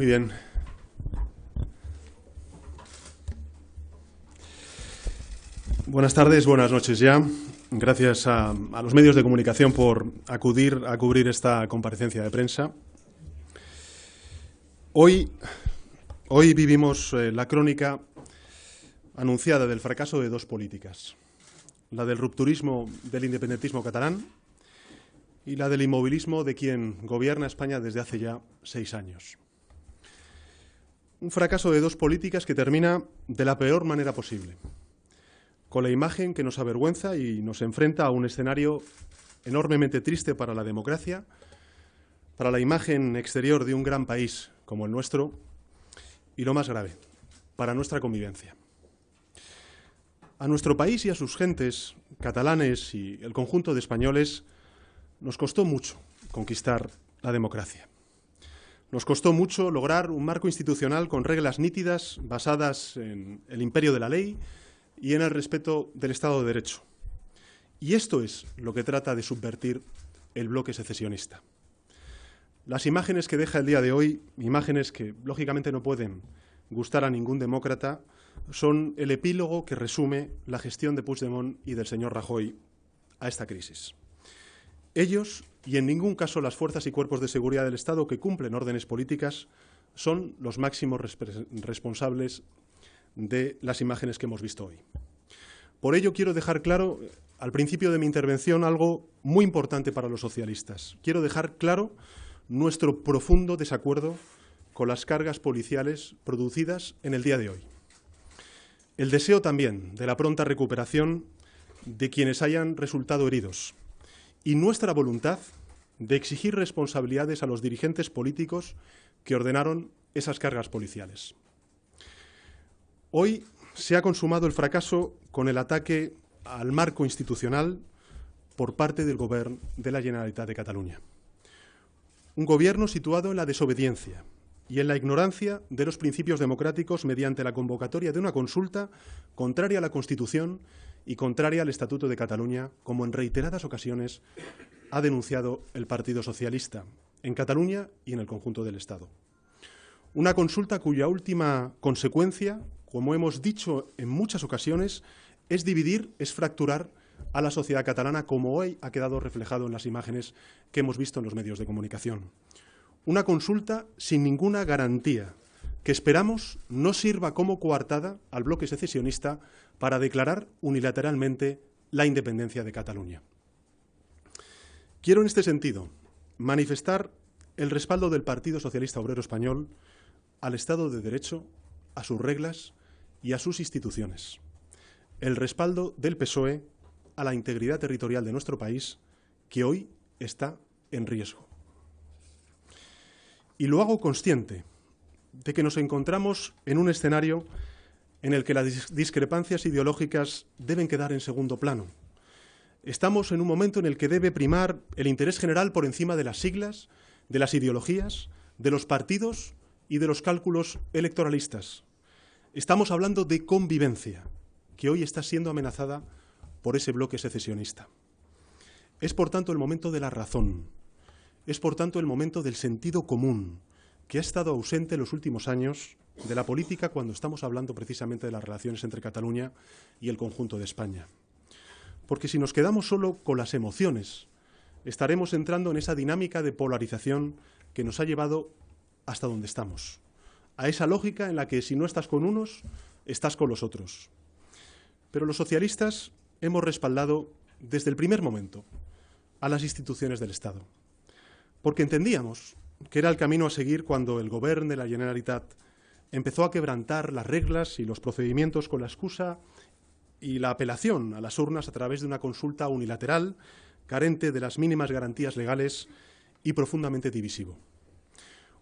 Muy bien. Buenas tardes, buenas noches ya. Gracias a los medios de comunicación por acudir a cubrir esta comparecencia de prensa. Hoy vivimos la crónica anunciada del fracaso de dos políticas, la del rupturismo del independentismo catalán y la del inmovilismo de quien gobierna España desde hace ya 6 años. Un fracaso de dos políticas que termina de la peor manera posible, con la imagen que nos avergüenza y nos enfrenta a un escenario enormemente triste para la democracia, para la imagen exterior de un gran país como el nuestro y, lo más grave, para nuestra convivencia. A nuestro país y a sus gentes, catalanes y el conjunto de españoles, nos costó mucho conquistar la democracia. Nos costó mucho lograr un marco institucional con reglas nítidas basadas en el imperio de la ley y en el respeto del Estado de Derecho. Y esto es lo que trata de subvertir el bloque secesionista. Las imágenes que deja el día de hoy, imágenes que lógicamente no pueden gustar a ningún demócrata, son el epílogo que resume la gestión de Puigdemont y del señor Rajoy a esta crisis. Ellos, y en ningún caso las fuerzas y cuerpos de seguridad del Estado que cumplen órdenes políticas, son los máximos responsables de las imágenes que hemos visto hoy. Por ello quiero dejar claro, al principio de mi intervención, algo muy importante para los socialistas. Quiero dejar claro nuestro profundo desacuerdo con las cargas policiales producidas en el día de hoy. El deseo también de la pronta recuperación de quienes hayan resultado heridos y nuestra voluntad de exigir responsabilidades a los dirigentes políticos que ordenaron esas cargas policiales. Hoy se ha consumado el fracaso con el ataque al marco institucional por parte del Govern de la Generalitat de Cataluña. Un gobierno situado en la desobediencia y en la ignorancia de los principios democráticos mediante la convocatoria de una consulta contraria a la Constitución y contraria al Estatuto de Cataluña, como en reiteradas ocasiones ha denunciado el Partido Socialista en Cataluña y en el conjunto del Estado. Una consulta cuya última consecuencia, como hemos dicho en muchas ocasiones, es dividir, es fracturar a la sociedad catalana, como hoy ha quedado reflejado en las imágenes que hemos visto en los medios de comunicación. Una consulta sin ninguna garantía, que esperamos no sirva como coartada al bloque secesionista para declarar unilateralmente la independencia de Cataluña. Quiero en este sentido manifestar el respaldo del Partido Socialista Obrero Español al Estado de Derecho, a sus reglas y a sus instituciones. El respaldo del PSOE a la integridad territorial de nuestro país, que hoy está en riesgo. Y lo hago consciente de que nos encontramos en un escenario en el que las discrepancias ideológicas deben quedar en segundo plano. Estamos en un momento en el que debe primar el interés general por encima de las siglas, de las ideologías, de los partidos y de los cálculos electoralistas. Estamos hablando de convivencia, que hoy está siendo amenazada por ese bloque secesionista. Es, por tanto, el momento de la razón. Es, por tanto, el momento del sentido común, que ha estado ausente en los últimos años de la política cuando estamos hablando precisamente de las relaciones entre Cataluña y el conjunto de España. Porque si nos quedamos solo con las emociones, estaremos entrando en esa dinámica de polarización que nos ha llevado hasta donde estamos, a esa lógica en la que si no estás con unos, estás con los otros. Pero los socialistas hemos respaldado desde el primer momento a las instituciones del Estado, porque entendíamos que era el camino a seguir cuando el Govern de la Generalitat empezó a quebrantar las reglas y los procedimientos con la excusa y la apelación a las urnas a través de una consulta unilateral, carente de las mínimas garantías legales y profundamente divisivo.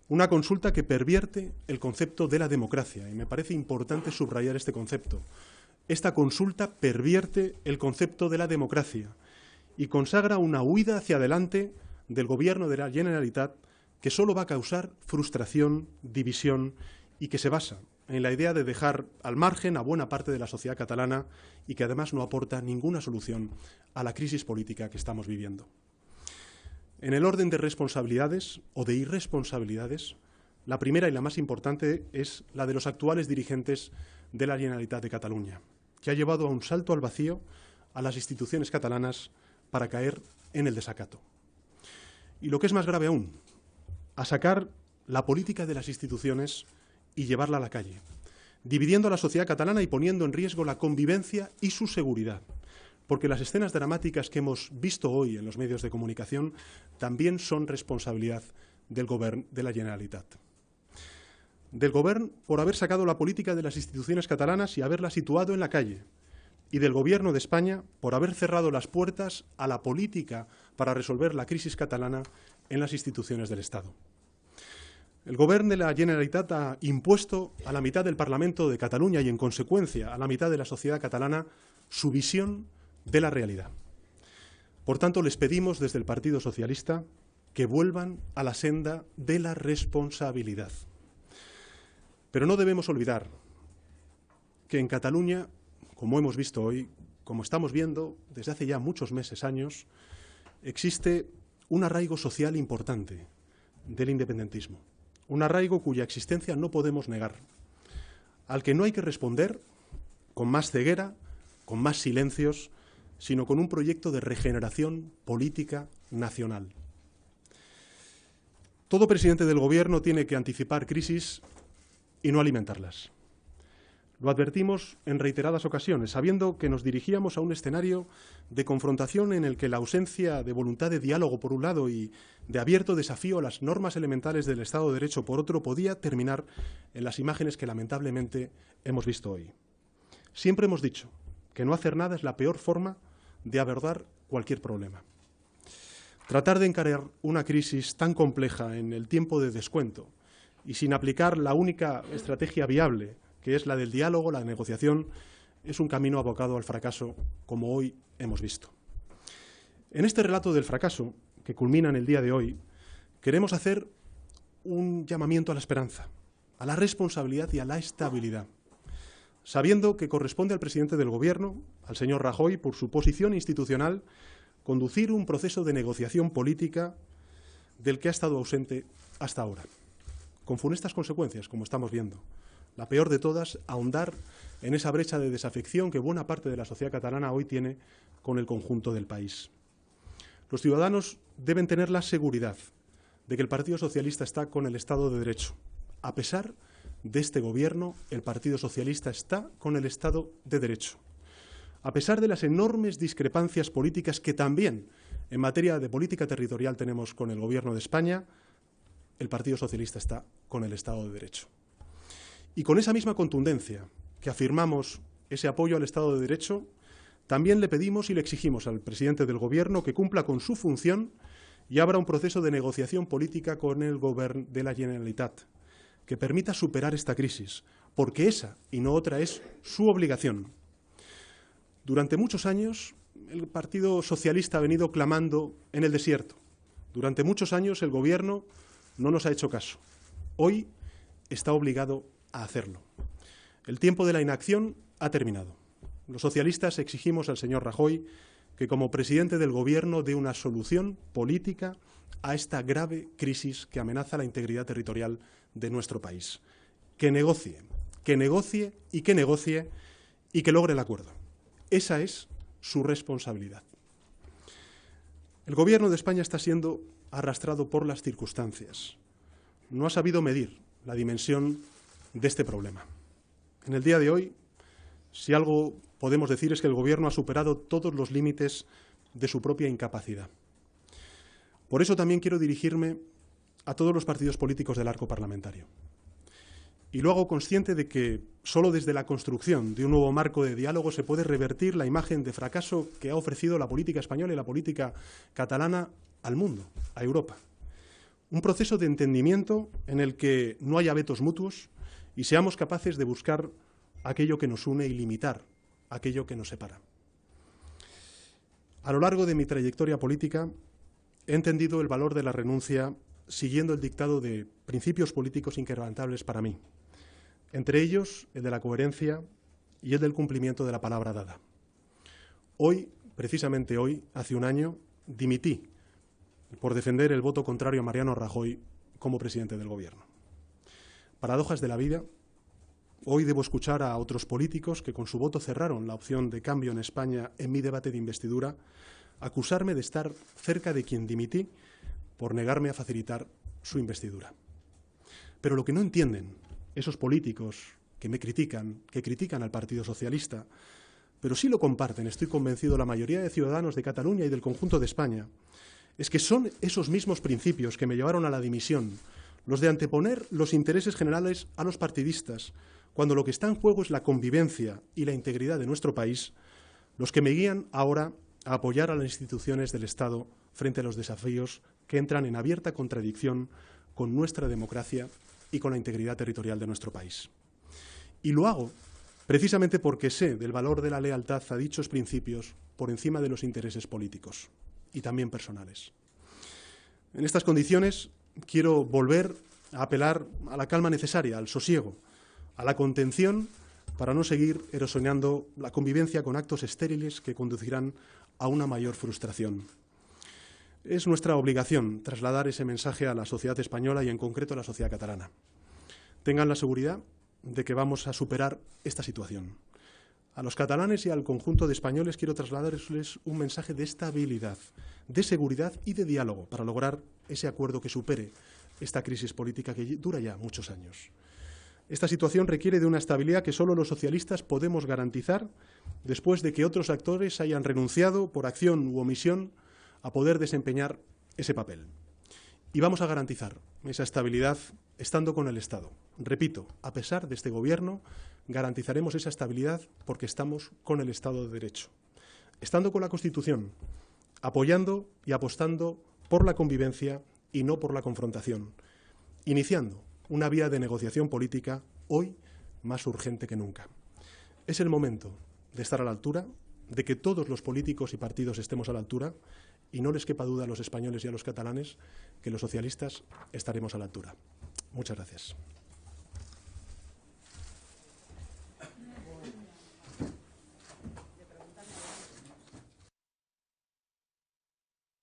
Una consulta que pervierte el concepto de la democracia, y me parece importante subrayar este concepto. Esta consulta pervierte el concepto de la democracia y consagra una huida hacia adelante del Gobierno de la Generalitat que solo va a causar frustración, división y que se basa en la idea de dejar al margen a buena parte de la sociedad catalana y que además no aporta ninguna solución a la crisis política que estamos viviendo. En el orden de responsabilidades o de irresponsabilidades, La primera y la más importante es la de los actuales dirigentes de la Generalitat de Cataluña, que ha llevado a un salto al vacío a las instituciones catalanas para caer en el desacato. Y lo que es más grave aún, a sacar la política de las instituciones y llevarla a la calle, dividiendo a la sociedad catalana y poniendo en riesgo la convivencia y su seguridad. Porque las escenas dramáticas que hemos visto hoy en los medios de comunicación también son responsabilidad del Govern de la Generalitat. Del Govern por haber sacado la política de las instituciones catalanas y haberla situado en la calle. Y del Gobierno de España por haber cerrado las puertas a la política para resolver la crisis catalana en las instituciones del Estado. El Govern de la Generalitat ha impuesto a la mitad del Parlamento de Cataluña y, en consecuencia, a la mitad de la sociedad catalana su visión de la realidad. Por tanto, les pedimos desde el Partido Socialista que vuelvan a la senda de la responsabilidad. Pero no debemos olvidar que en Cataluña, como hemos visto hoy, como estamos viendo desde hace ya muchos meses, años, existe un arraigo social importante del independentismo. Un arraigo cuya existencia no podemos negar, al que no hay que responder con más ceguera, con más silencios, sino con un proyecto de regeneración política nacional. Todo presidente del Gobierno tiene que anticipar crisis y no alimentarlas. Lo advertimos en reiteradas ocasiones, sabiendo que nos dirigíamos a un escenario de confrontación en el que la ausencia de voluntad de diálogo por un lado y de abierto desafío a las normas elementales del Estado de Derecho por otro podía terminar en las imágenes que lamentablemente hemos visto hoy. Siempre hemos dicho que no hacer nada es la peor forma de abordar cualquier problema. Tratar de encarar una crisis tan compleja en el tiempo de descuento y sin aplicar la única estrategia viable, que es la del diálogo, la negociación, es un camino abocado al fracaso, como hoy hemos visto. En este relato del fracaso, que culmina en el día de hoy, queremos hacer un llamamiento a la esperanza, a la responsabilidad y a la estabilidad, sabiendo que corresponde al presidente del Gobierno, al señor Rajoy, por su posición institucional, conducir un proceso de negociación política del que ha estado ausente hasta ahora, con funestas consecuencias, como estamos viendo. La peor de todas, ahondar en esa brecha de desafección que buena parte de la sociedad catalana hoy tiene con el conjunto del país. Los ciudadanos deben tener la seguridad de que el Partido Socialista está con el Estado de Derecho. A pesar de este Gobierno, el Partido Socialista está con el Estado de Derecho. A pesar de las enormes discrepancias políticas que también en materia de política territorial tenemos con el Gobierno de España, el Partido Socialista está con el Estado de Derecho. Y con esa misma contundencia que afirmamos ese apoyo al Estado de Derecho, también le pedimos y le exigimos al presidente del Gobierno que cumpla con su función y abra un proceso de negociación política con el Govern de la Generalitat, que permita superar esta crisis, porque esa y no otra es su obligación. Durante muchos años, el Partido Socialista ha venido clamando en el desierto. Durante muchos años, el Gobierno no nos ha hecho caso. Hoy está obligado a hacerlo. El tiempo de la inacción ha terminado. Los socialistas exigimos al señor Rajoy que, como presidente del Gobierno, dé una solución política a esta grave crisis que amenaza la integridad territorial de nuestro país. Que negocie y que logre el acuerdo. Esa es su responsabilidad. El Gobierno de España está siendo arrastrado por las circunstancias. No ha sabido medir la dimensión de este problema. En el día de hoy, si algo podemos decir es que el Gobierno ha superado todos los límites de su propia incapacidad. Por eso también quiero dirigirme a todos los partidos políticos del arco parlamentario. Y lo hago consciente de que solo desde la construcción de un nuevo marco de diálogo se puede revertir la imagen de fracaso que ha ofrecido la política española y la política catalana al mundo, a Europa. Un proceso de entendimiento en el que no haya vetos mutuos y seamos capaces de buscar aquello que nos une y limitar aquello que nos separa. A lo largo de mi trayectoria política he entendido el valor de la renuncia siguiendo el dictado de principios políticos inquebrantables para mí, entre ellos el de la coherencia y el del cumplimiento de la palabra dada. Hoy, precisamente hoy, hace un año, dimití por defender el voto contrario a Mariano Rajoy como presidente del Gobierno. Paradojas de la vida. Hoy debo escuchar a otros políticos que con su voto cerraron la opción de cambio en España en mi debate de investidura, acusarme de estar cerca de quien dimití por negarme a facilitar su investidura. Pero lo que no entienden esos políticos que me critican, que critican al Partido Socialista, pero sí lo comparten, estoy convencido, la mayoría de ciudadanos de Cataluña y del conjunto de España, es que son esos mismos principios que me llevaron a la dimisión, los de anteponer los intereses generales a los partidistas, cuando lo que está en juego es la convivencia y la integridad de nuestro país, los que me guían ahora a apoyar a las instituciones del Estado frente a los desafíos que entran en abierta contradicción con nuestra democracia y con la integridad territorial de nuestro país. Y lo hago precisamente porque sé del valor de la lealtad a dichos principios por encima de los intereses políticos y también personales. En estas condiciones quiero volver a apelar a la calma necesaria, al sosiego, a la contención para no seguir erosionando la convivencia con actos estériles que conducirán a una mayor frustración. Es nuestra obligación trasladar ese mensaje a la sociedad española y en concreto a la sociedad catalana. Tengan la seguridad de que vamos a superar esta situación. A los catalanes y al conjunto de españoles quiero trasladarles un mensaje de estabilidad, de seguridad y de diálogo para lograr ese acuerdo que supere esta crisis política que dura ya muchos años. Esta situación requiere de una estabilidad que solo los socialistas podemos garantizar después de que otros actores hayan renunciado por acción u omisión a poder desempeñar ese papel. Y vamos a garantizar esa estabilidad estando con el Estado. Repito, a pesar de este Gobierno, garantizaremos esa estabilidad porque estamos con el Estado de Derecho. Estando con la Constitución, apoyando y apostando por la convivencia y no por la confrontación. Iniciando una vía de negociación política hoy más urgente que nunca. Es el momento de estar a la altura, de que todos los políticos y partidos estemos a la altura y no les quepa duda a los españoles y a los catalanes que los socialistas estaremos a la altura. Muchas gracias.